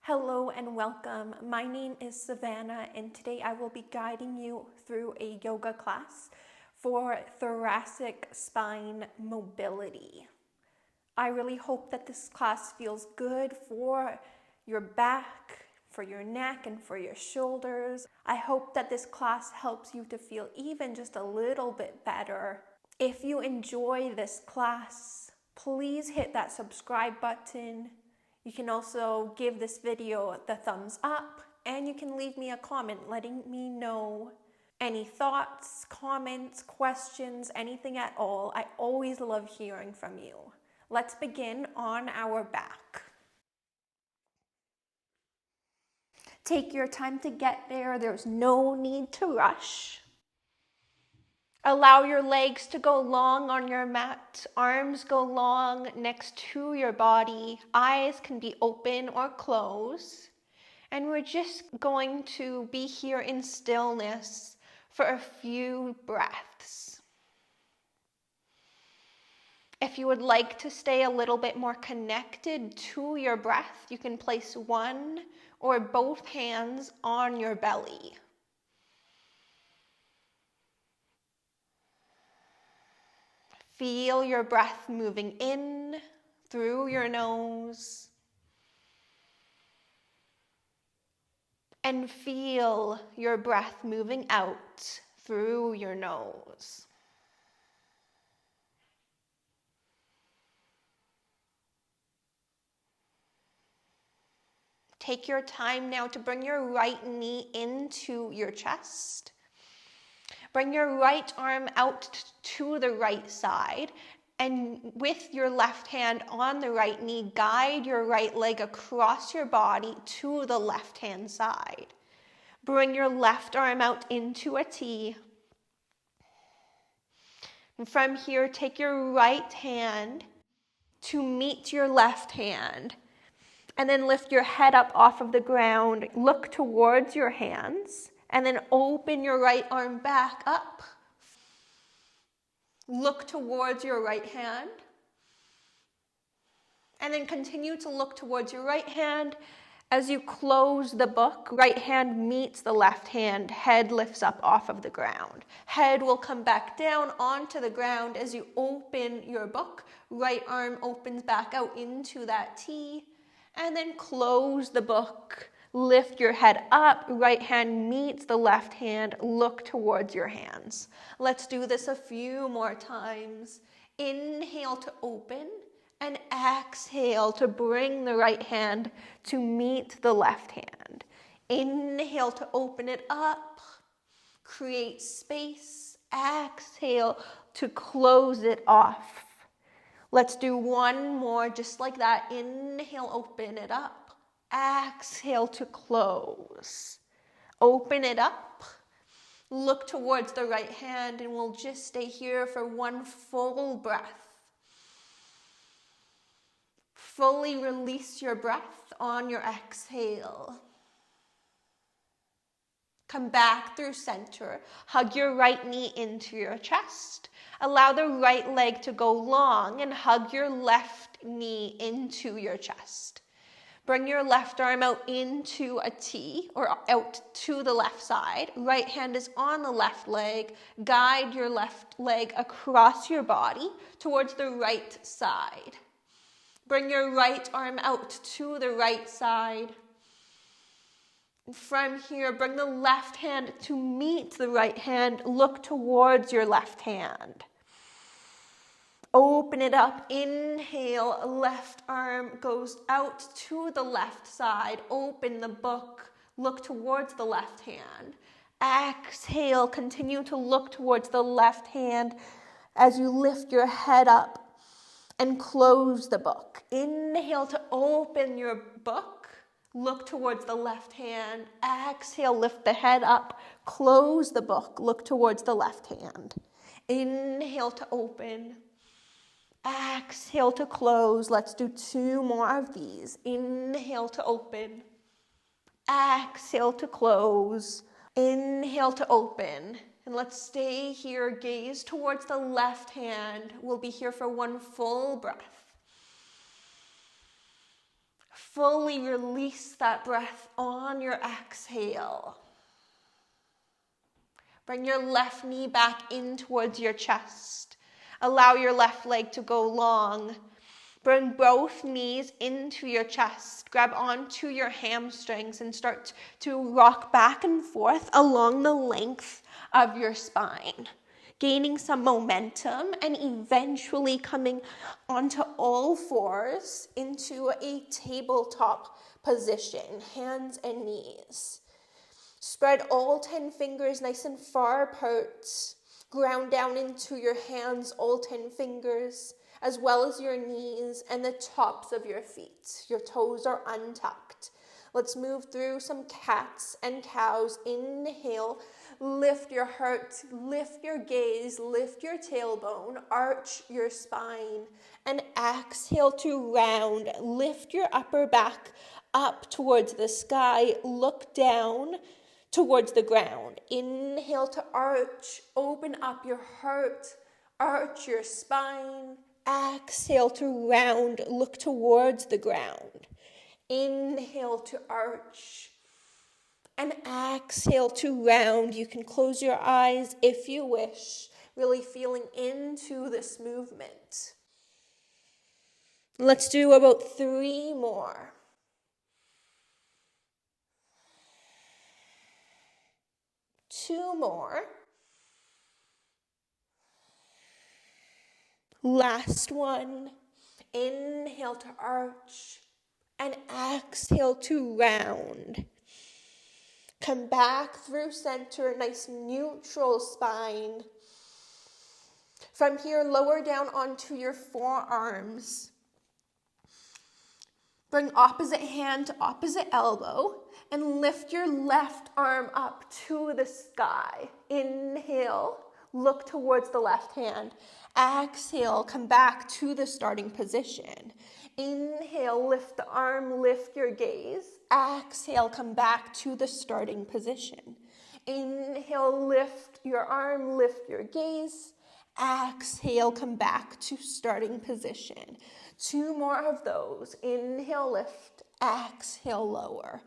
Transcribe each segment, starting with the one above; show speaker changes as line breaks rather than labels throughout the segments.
Hello and welcome. My name is Savannah and today I will be guiding you through a yoga class for thoracic spine mobility. I really hope that this class feels good for your back, for your neck, and for your shoulders. I hope that this class helps you to feel even just a little bit better. If you enjoy this class, please hit that subscribe button. You can also give this video the thumbs up, and you can leave me a comment letting me know any thoughts, comments, questions, anything at all. I always love hearing from you. Let's begin on our back. Take your time to get there. There's no need to rush. Allow your legs to go long on your mat, arms go long next to your body, eyes can be open or closed, and we're just going to be here in stillness for a few breaths. If you would like to stay a little bit more connected to your breath, you can place one or both hands on your belly. Feel your breath moving in through your nose, and feel your breath moving out through your nose. Take your time now to bring your right knee into your chest. Bring your right arm out to the right side, and with your left hand on the right knee, guide your right leg across your body to the left hand side. Bring your left arm out into a T. And from here, take your right hand to meet your left hand, and then lift your head up off of the ground. Look towards your hands. And then open your right arm back up. Look towards your right hand. And then continue to look towards your right hand. As you close the book, right hand meets the left hand. Head lifts up off of the ground. Head will come back down onto the ground as you open your book. Right arm opens back out into that T. And then close the book. Lift your head up, right hand meets the left hand, look towards your hands. Let's do this a few more times. Inhale to open, and exhale to bring the right hand to meet the left hand. Inhale to open it up, create space. Exhale to close it off. Let's do one more just like that. Inhale, open it up. Exhale to close. Open it up. Look towards the right hand, and we'll just stay here for one full breath. Fully release your breath on your exhale. Come back through center. Hug your right knee into your chest. Allow the right leg to go long and hug your left knee into your chest. Bring your left arm out into a T or out to the left side. Right hand is on the left leg. Guide your left leg across your body towards the right side. Bring your right arm out to the right side. From here, bring the left hand to meet the right hand. Look towards your left hand. Open it up. Inhale, left arm goes out to the left side. Open the book. Look towards the left hand. Exhale, continue to look towards the left hand as you lift your head up and close the book. Inhale to open your book. Look towards the left hand. Exhale, lift the head up. Close the book. Look towards the left hand. Inhale to open. Exhale to close. Let's do two more of these. Inhale to open. Exhale to close. Inhale to open. And let's stay here. Gaze towards the left hand. We'll be here for one full breath. Fully release that breath on your exhale. Bring your left knee back in towards your chest. Allow your left leg to go long. Bring both knees into your chest. Grab onto your hamstrings and start to rock back and forth along the length of your spine, gaining some momentum and eventually coming onto all fours into a tabletop position, hands and knees. Spread all 10 fingers nice and far apart. Ground down into your hands, all 10 fingers, as well as your knees and the tops of your feet. Your toes are untucked. Let's move through some cats and cows. Inhale, lift your heart, lift your gaze, lift your tailbone, arch your spine. And exhale to round, lift your upper back up towards the sky, look down towards the ground. Inhale to arch, open up your heart, arch your spine. Exhale to round, look towards the ground. Inhale to arch, and exhale to round. You can close your eyes if you wish, really feeling into this movement. Let's do about 3 more. Two more. Last one. Inhale to arch and exhale to round. Come back through center, nice neutral spine. From here, lower down onto your forearms. Bring opposite hand to opposite elbow and lift your left arm up to the sky. Inhale, look towards the left hand. Exhale, come back to the starting position. Inhale, lift the arm, lift your gaze. Exhale, come back to the starting position. Inhale, lift your arm, lift your gaze. Exhale, come back to starting position. 2 more of those. Inhale, lift. Exhale, lower.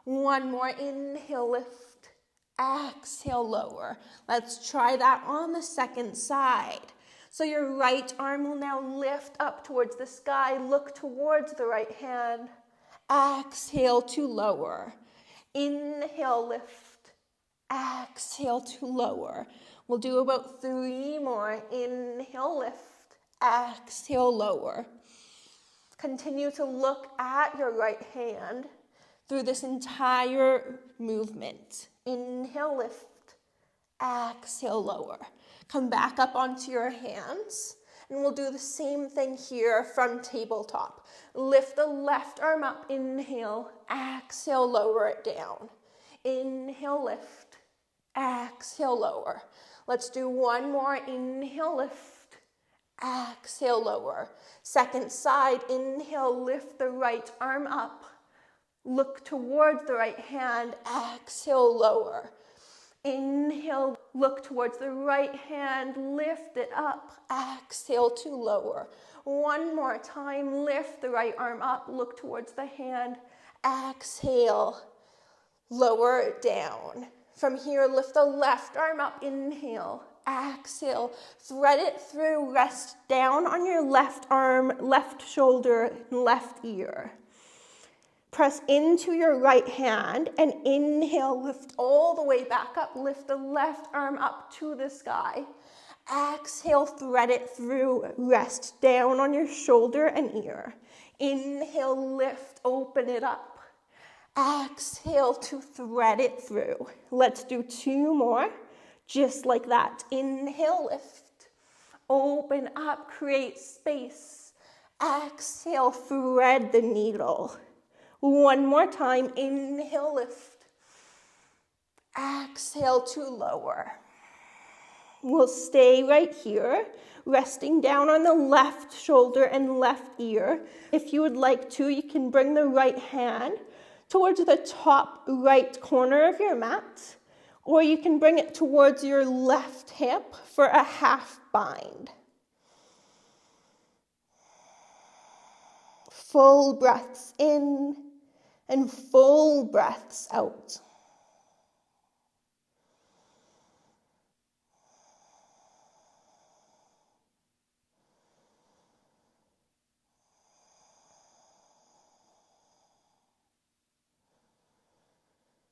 1 more. Inhale, lift. Exhale, lower. Let's try that on the second side. So your right arm will now lift up towards the sky. Look towards the right hand. Exhale to lower. Inhale, lift. Exhale to lower. We'll do about 3 more. Inhale, lift. Exhale, lower. Continue to look at your right hand through this entire movement. Inhale, lift. Exhale, lower. Come back up onto your hands. And we'll do the same thing here from tabletop. Lift the left arm up. Inhale. Exhale, lower it down. Inhale, lift. Exhale, lower. Let's do 1 more. Inhale, lift. Exhale, lower. Second side. Inhale, lift the right arm up. Look towards the right hand. Exhale, lower. Inhale, look towards the right hand. Lift it up. Exhale to lower. 1 more time. Lift the right arm up. Look towards the hand. Exhale. Lower it down. From here, lift the left arm up. Inhale. Exhale. Thread it through. Rest down on your left arm, left shoulder, left ear. Press into your right hand and inhale, lift all the way back up. Lift the left arm up to the sky. Exhale, thread it through. Rest down on your shoulder and ear. Inhale, lift, open it up. Exhale to thread it through. Let's do 2 more, just like that. Inhale, lift, open up, create space. Exhale, thread the needle. 1 more time. Inhale, lift. Exhale to lower. We'll stay right here, resting down on the left shoulder and left ear. If you would like to, you can bring the right hand towards the top right corner of your mat, or you can bring it towards your left hip for a half bind. Full breaths in and full breaths out.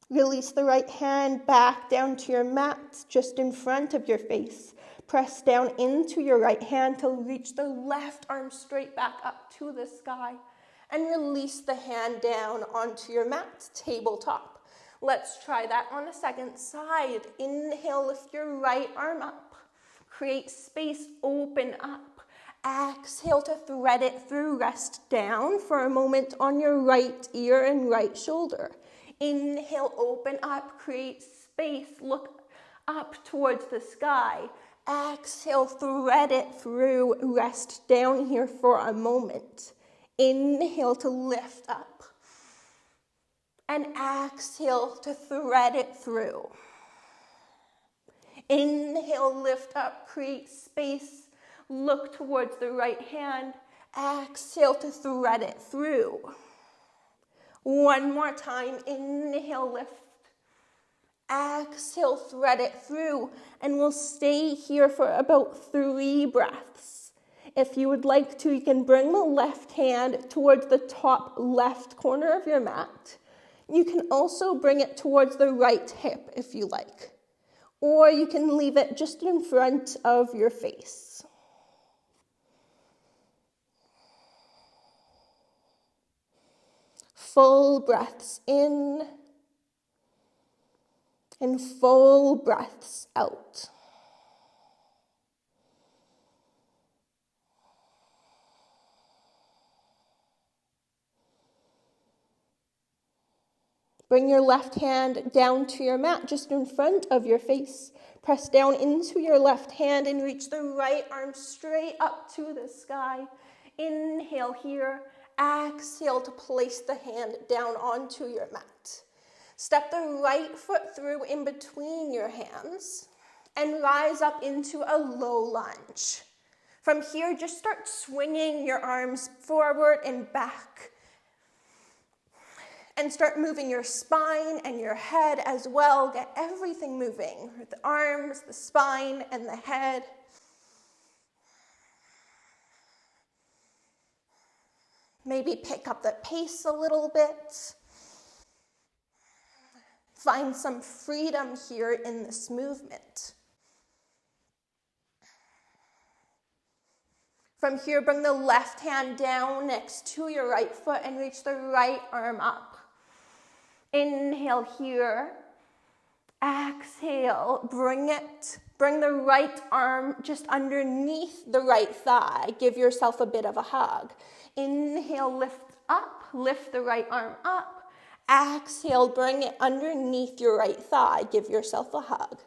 Release the right hand back down to your mat, just in front of your face. Press down into your right hand to reach the left arm straight back up to the sky. And release the hand down onto your mat, tabletop. Let's try that on the second side. Inhale, lift your right arm up. Create space, open up. Exhale to thread it through. Rest down for a moment on your right ear and right shoulder. Inhale, open up, create space, look up towards the sky. Exhale, thread it through, rest down here for a moment. Inhale to lift up. And exhale to thread it through. Inhale, lift up, create space, look towards the right hand. Exhale to thread it through. One more time, inhale, lift. Exhale, thread it through, and we'll stay here for about 3 breaths. If you would like to, you can bring the left hand towards the top left corner of your mat. You can also bring it towards the right hip if you like, or you can leave it just in front of your face. Full breaths in and full breaths out. Bring your left hand down to your mat just in front of your face. Press down into your left hand and reach the right arm straight up to the sky. Inhale here. Exhale to place the hand down onto your mat. Step the right foot through in between your hands and rise up into a low lunge. From here, just start swinging your arms forward and back. And start moving your spine and your head as well. Get everything moving. The arms, the spine, and the head. Maybe pick up the pace a little bit. Find some freedom here in this movement. From here, bring the left hand down next to your right foot and reach the right arm up. Inhale here. Exhale, bring the right arm just underneath the right thigh. Give yourself a bit of a hug. Inhale, lift up, lift the right arm up. Exhale, bring it underneath your right thigh. Give yourself a hug.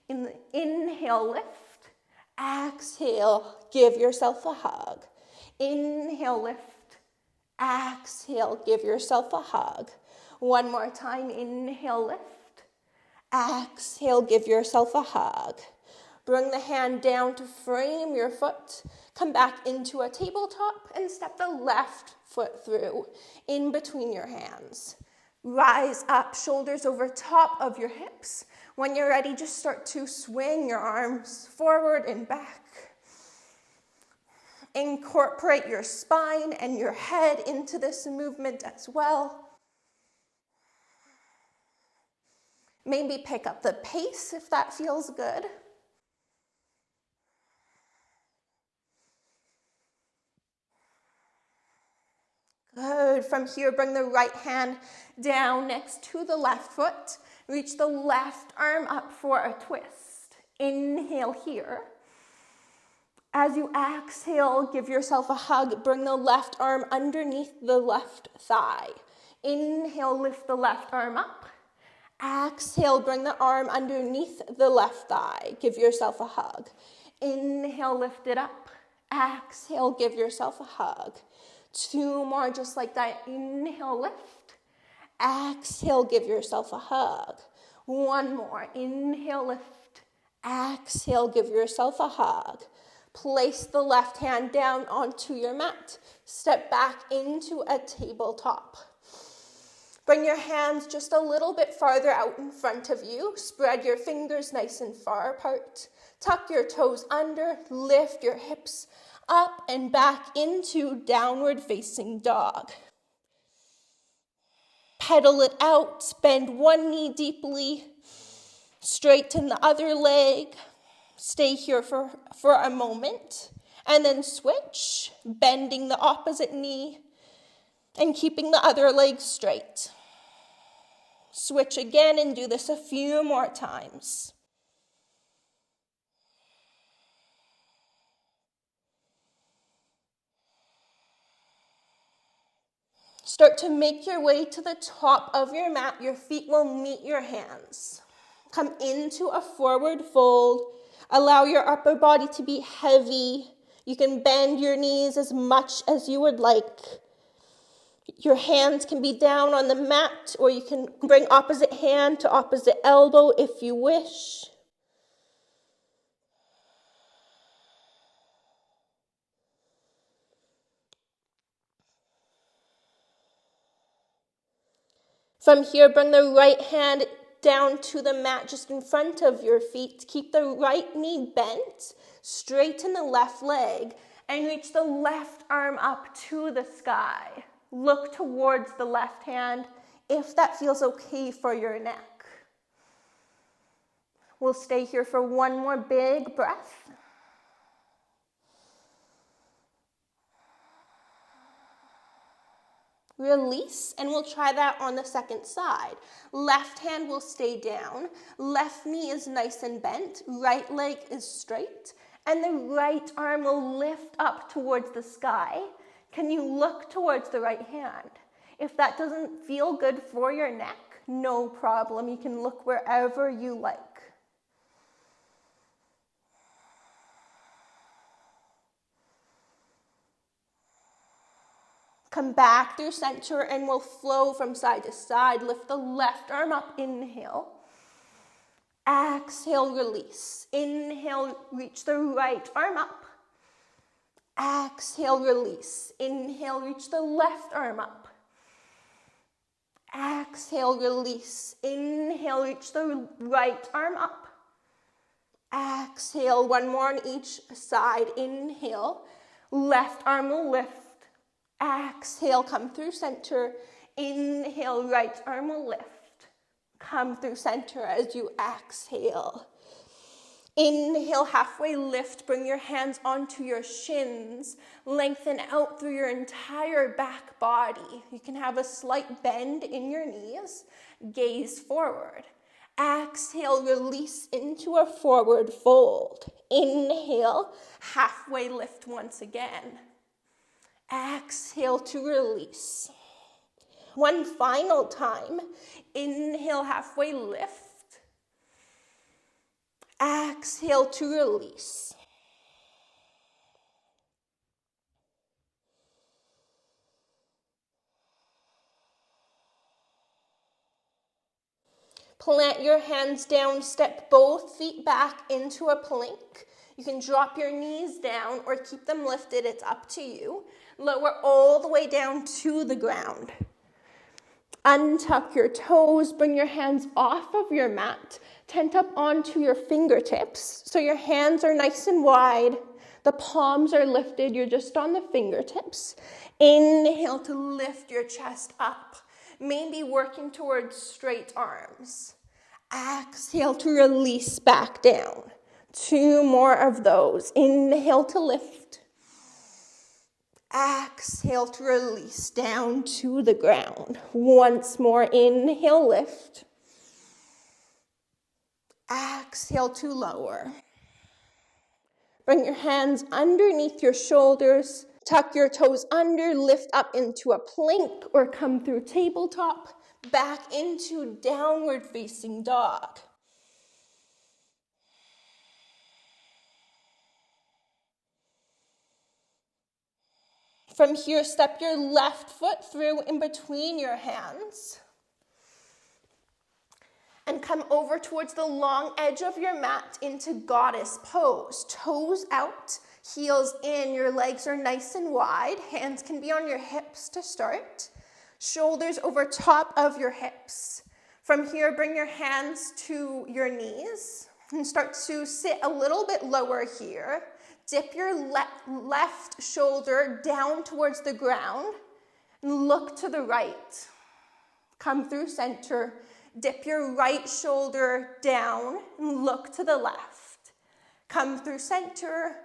Inhale, lift. Exhale, give yourself a hug. Inhale, lift. Exhale, give yourself a hug. One more time, inhale, lift. Exhale, give yourself a hug. Bring the hand down to frame your foot. Come back into a tabletop and step the left foot through in between your hands. Rise up, shoulders over top of your hips. When you're ready, just start to swing your arms forward and back. Incorporate your spine and your head into this movement as well. Maybe pick up the pace if that feels good. Good. From here, bring the right hand down next to the left foot. Reach the left arm up for a twist. Inhale here. As you exhale, give yourself a hug. Bring the left arm underneath the left thigh. Inhale, lift the left arm up. Exhale, bring the arm underneath the left thigh. Give yourself a hug. Inhale, lift it up. Exhale, give yourself a hug. 2 more just like that. Inhale, lift. Exhale, give yourself a hug. 1 more. Inhale, lift. Exhale, give yourself a hug. Place the left hand down onto your mat. Step back into a tabletop. Bring your hands just a little bit farther out in front of you. Spread your fingers nice and far apart. Tuck your toes under. Lift your hips up and back into downward facing dog. Pedal it out. Bend one knee deeply. Straighten the other leg. Stay here for a moment. And then switch, bending the opposite knee and keeping the other leg straight. Switch again and do this a few more times. Start to make your way to the top of your mat. Your feet will meet your hands. Come into a forward fold. Allow your upper body to be heavy. You can bend your knees as much as you would like. Your hands can be down on the mat, or you can bring opposite hand to opposite elbow if you wish. From here, bring the right hand down to the mat just in front of your feet. Keep the right knee bent. Straighten the left leg and reach the left arm up to the sky. Look towards the left hand if that feels okay for your neck. We'll stay here for one more big breath. Release, and we'll try that on the second side. Left hand will stay down. Left knee is nice and bent. Right leg is straight. And the right arm will lift up towards the sky. Can you look towards the right hand? If that doesn't feel good for your neck, no problem. You can look wherever you like. Come back through center and we'll flow from side to side. Lift the left arm up, inhale. Exhale, release. Inhale, reach the right arm up. Exhale, release. Inhale, reach the left arm up. Exhale, release. Inhale, reach the right arm up. Exhale, one more on each side. Inhale, left arm will lift. Exhale, come through center. Inhale, right arm will lift. Come through center as you exhale. Inhale, halfway lift. Bring your hands onto your shins. Lengthen out through your entire back body. You can have a slight bend in your knees. Gaze forward. Exhale, release into a forward fold. Inhale, halfway lift once again. Exhale to release. One final time. Inhale, halfway lift. Exhale to release. Plant your hands down, step both feet back into a plank. You can drop your knees down or keep them lifted, it's up to you. Lower all the way down to the ground. Untuck your toes, bring your hands off of your mat, tent up onto your fingertips. So your hands are nice and wide, the palms are lifted, you're just on the fingertips. Inhale to lift your chest up, maybe working towards straight arms. Exhale to release back down. 2 more of those. Inhale to lift. Exhale to release down to the ground. Once more, inhale, lift. Exhale to lower. Bring your hands underneath your shoulders. Tuck your toes under, lift up into a plank or come through tabletop, back into downward facing dog. From here, step your left foot through in between your hands and come over towards the long edge of your mat into goddess pose. Toes out, Heels in, your legs are nice and wide. Hands can be on your hips to start. Shoulders over top of your hips. From here, bring your hands to your knees and start to sit a little bit lower here. Dip your left shoulder down towards the ground and look to the right. Come through center. Dip your right shoulder down and look to the left. Come through center.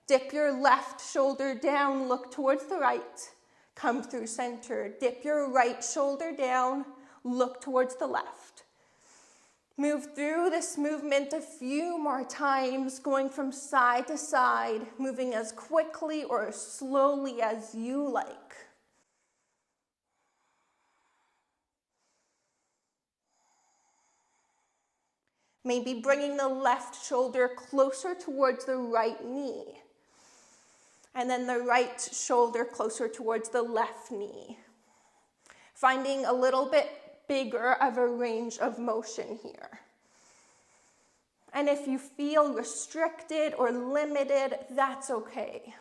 Dip your left shoulder down, look towards the right. Come through center. Dip your right shoulder down, look towards the left. Move through this movement a few more times, going from side to side, moving as quickly or as slowly as you like. Maybe bringing the left shoulder closer towards the right knee. And then the right shoulder closer towards the left knee. Finding a little bit bigger of a range of motion here. And if you feel restricted or limited, that's okay.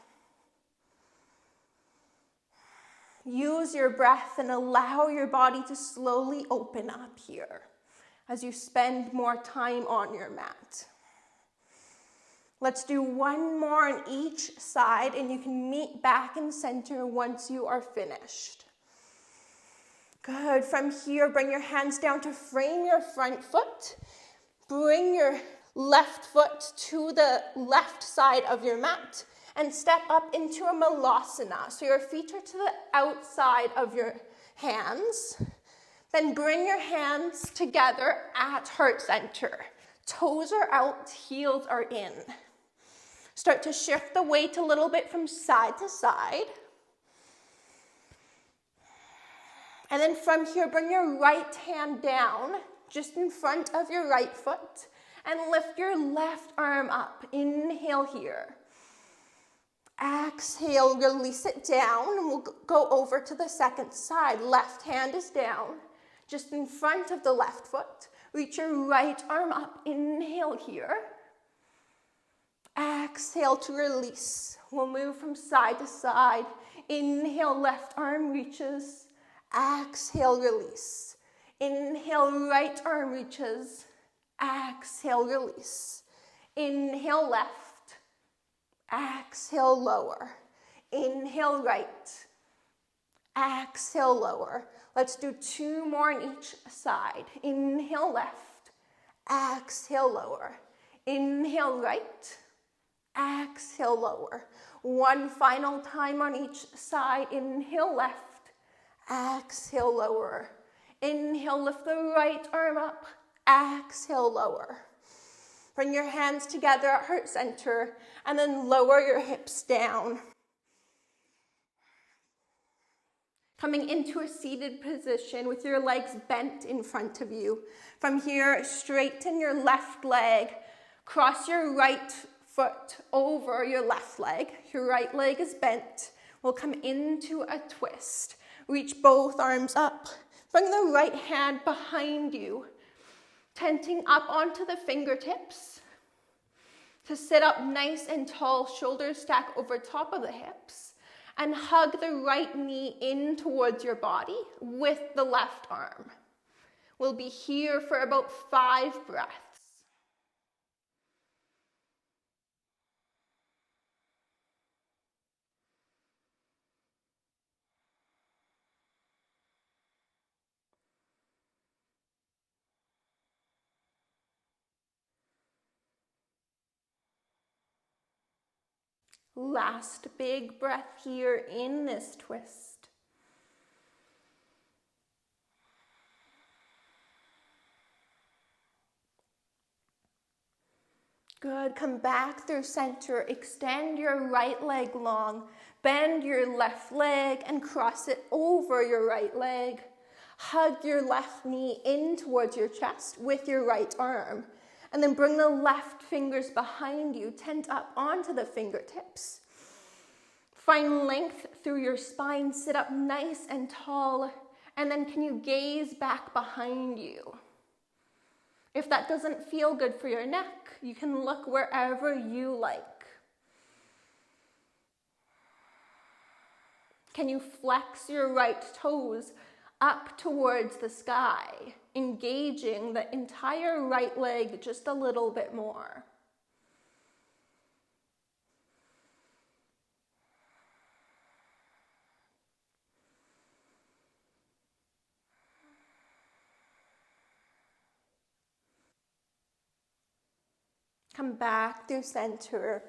Use your breath and allow your body to slowly open up here as you spend more time on your mat. Let's do one more on each side, and you can meet back in center once you are finished. Good. From here, bring your hands down to frame your front foot. Bring your left foot to the left side of your mat and step up into a malasana. So your feet are to the outside of your hands. Then bring your hands together at heart center. Toes are out, heels are in. Start to shift the weight a little bit from side to side. And then from here, bring your right hand down, just in front of your right foot, and lift your left arm up. Inhale here. Exhale, release it down, and we'll go over to the second side. Left hand is down, just in front of the left foot. Reach your right arm up. Inhale here. Exhale to release. We'll move from side to side. Inhale, left arm reaches. Exhale, release. Inhale, right arm reaches. Exhale, release. Inhale, left. Exhale, lower. Inhale, right. Exhale, lower. Let's do two more on each side. Inhale, left. Exhale, lower. Inhale, right. Exhale, lower. One final time on each side. Inhale, left. Exhale, lower. Inhale, lift the right arm up. Exhale, lower. Bring your hands together at heart center and then lower your hips down. Coming into a seated position with your legs bent in front of you. From here, straighten your left leg. Cross your right foot over your left leg. Your right leg is bent. We'll come into a twist. Reach both arms up. Bring the right hand behind you, tenting up onto the fingertips to sit up nice and tall, shoulders stack over top of the hips, and hug the right knee in towards your body with the left arm. We'll be here for about 5 breaths. Last big breath here in this twist. Good, come back through center, extend your right leg long, bend your left leg and cross it over your right leg. Hug your left knee in towards your chest with your right arm. And then bring the left fingers behind you, tent up onto the fingertips. Find length through your spine, sit up nice and tall, and then can you gaze back behind you? If that doesn't feel good for your neck, you can look wherever you like. Can you flex your right toes up towards the sky, engaging the entire right leg just a little bit more? Come back through center.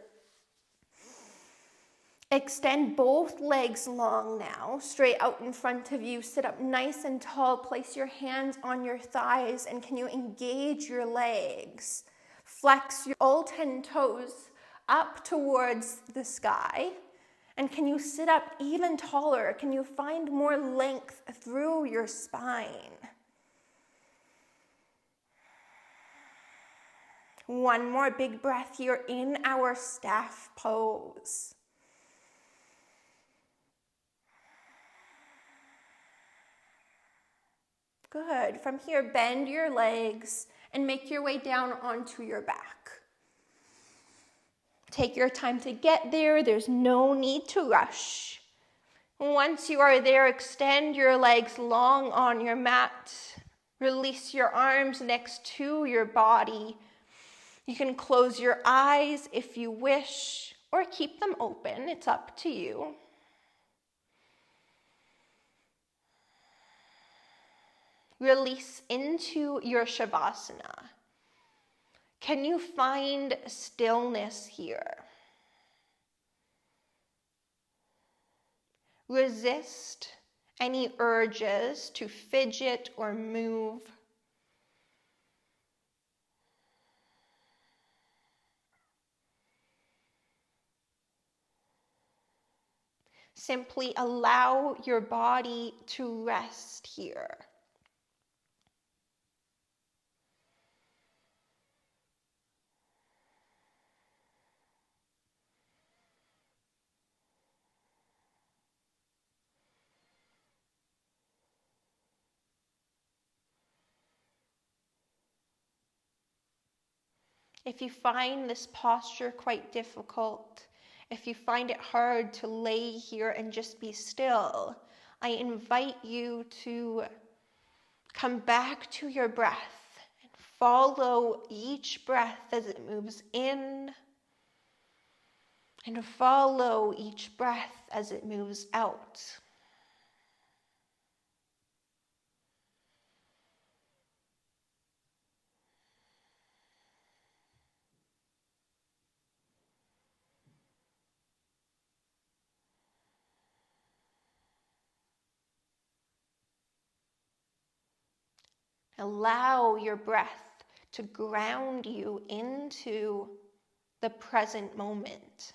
Extend both legs long now, straight out in front of you. Sit up nice and tall. Place your hands on your thighs, and can you engage your legs? Flex your all 10 toes up towards the sky. And can you sit up even taller? Can you find more length through your spine? One more big breath here in our staff pose. Good. From here, bend your legs and make your way down onto your back. Take your time to get there. There's no need to rush. Once you are there, extend your legs long on your mat. Release your arms next to your body. You can close your eyes if you wish, or keep them open. It's up to you. Release into your Shavasana. Can you find stillness here? Resist any urges to fidget or move. Simply allow your body to rest here. If you find this posture quite difficult, if you find it hard to lay here and just be still, I invite you to come back to your breath and follow each breath as it moves in, and follow each breath as it moves out. Allow your breath to ground you into the present moment.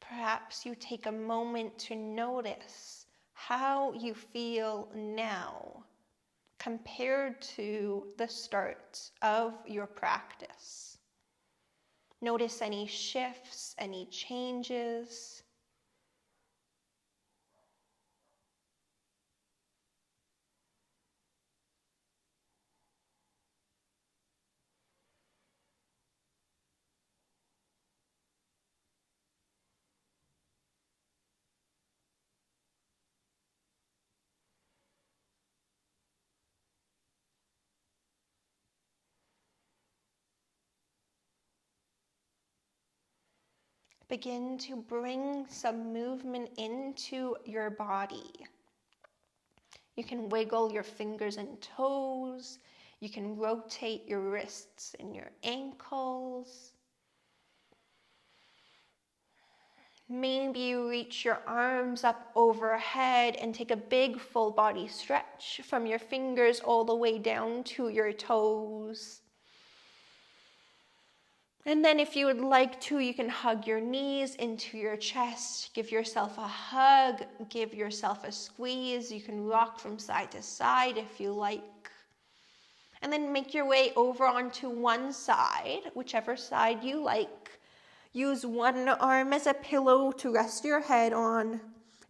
Perhaps you take a moment to notice how you feel now compared to the start of your practice. Notice any shifts, any changes. Begin to bring some movement into your body. You can wiggle your fingers and toes. You can rotate your wrists and your ankles. Maybe you reach your arms up overhead and take a big full body stretch from your fingers all the way down to your toes. And then if you would like to, you can hug your knees into your chest, give yourself a hug, give yourself a squeeze. You can rock from side to side if you like. And then make your way over onto one side, whichever side you like. Use one arm as a pillow to rest your head on,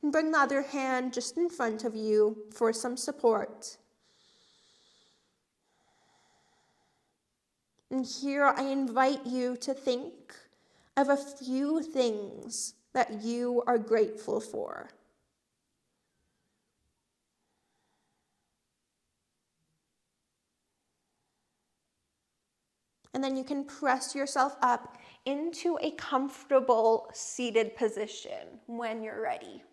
and bring the other hand just in front of you for some support. And here I invite you to think of a few things that you are grateful for. And then you can press yourself up into a comfortable seated position when you're ready.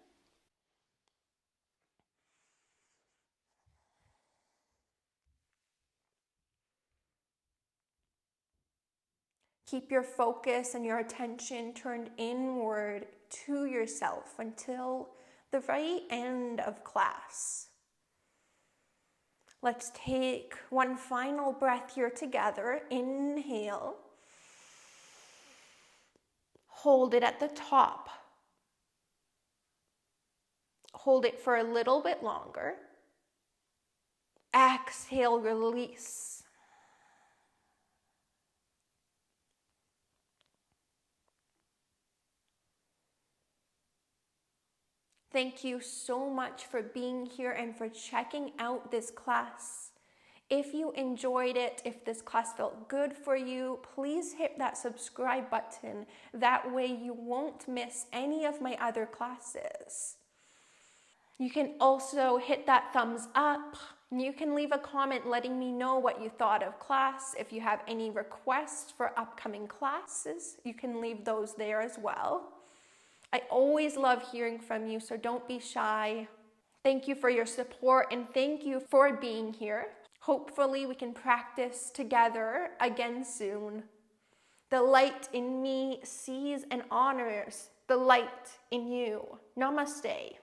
Keep your focus and your attention turned inward to yourself until the very end of class. Let's take one final breath here together. Inhale. Hold it at the top. Hold it for a little bit longer. Exhale, release. Thank you so much for being here and for checking out this class. If you enjoyed it, if this class felt good for you, please hit that subscribe button. That way you won't miss any of my other classes. You can also hit that thumbs up. You can leave a comment letting me know what you thought of class. If you have any requests for upcoming classes, you can leave those there as well. I always love hearing from you, so don't be shy. Thank you for your support and thank you for being here. Hopefully we can practice together again soon. The light in me sees and honors the light in you. Namaste.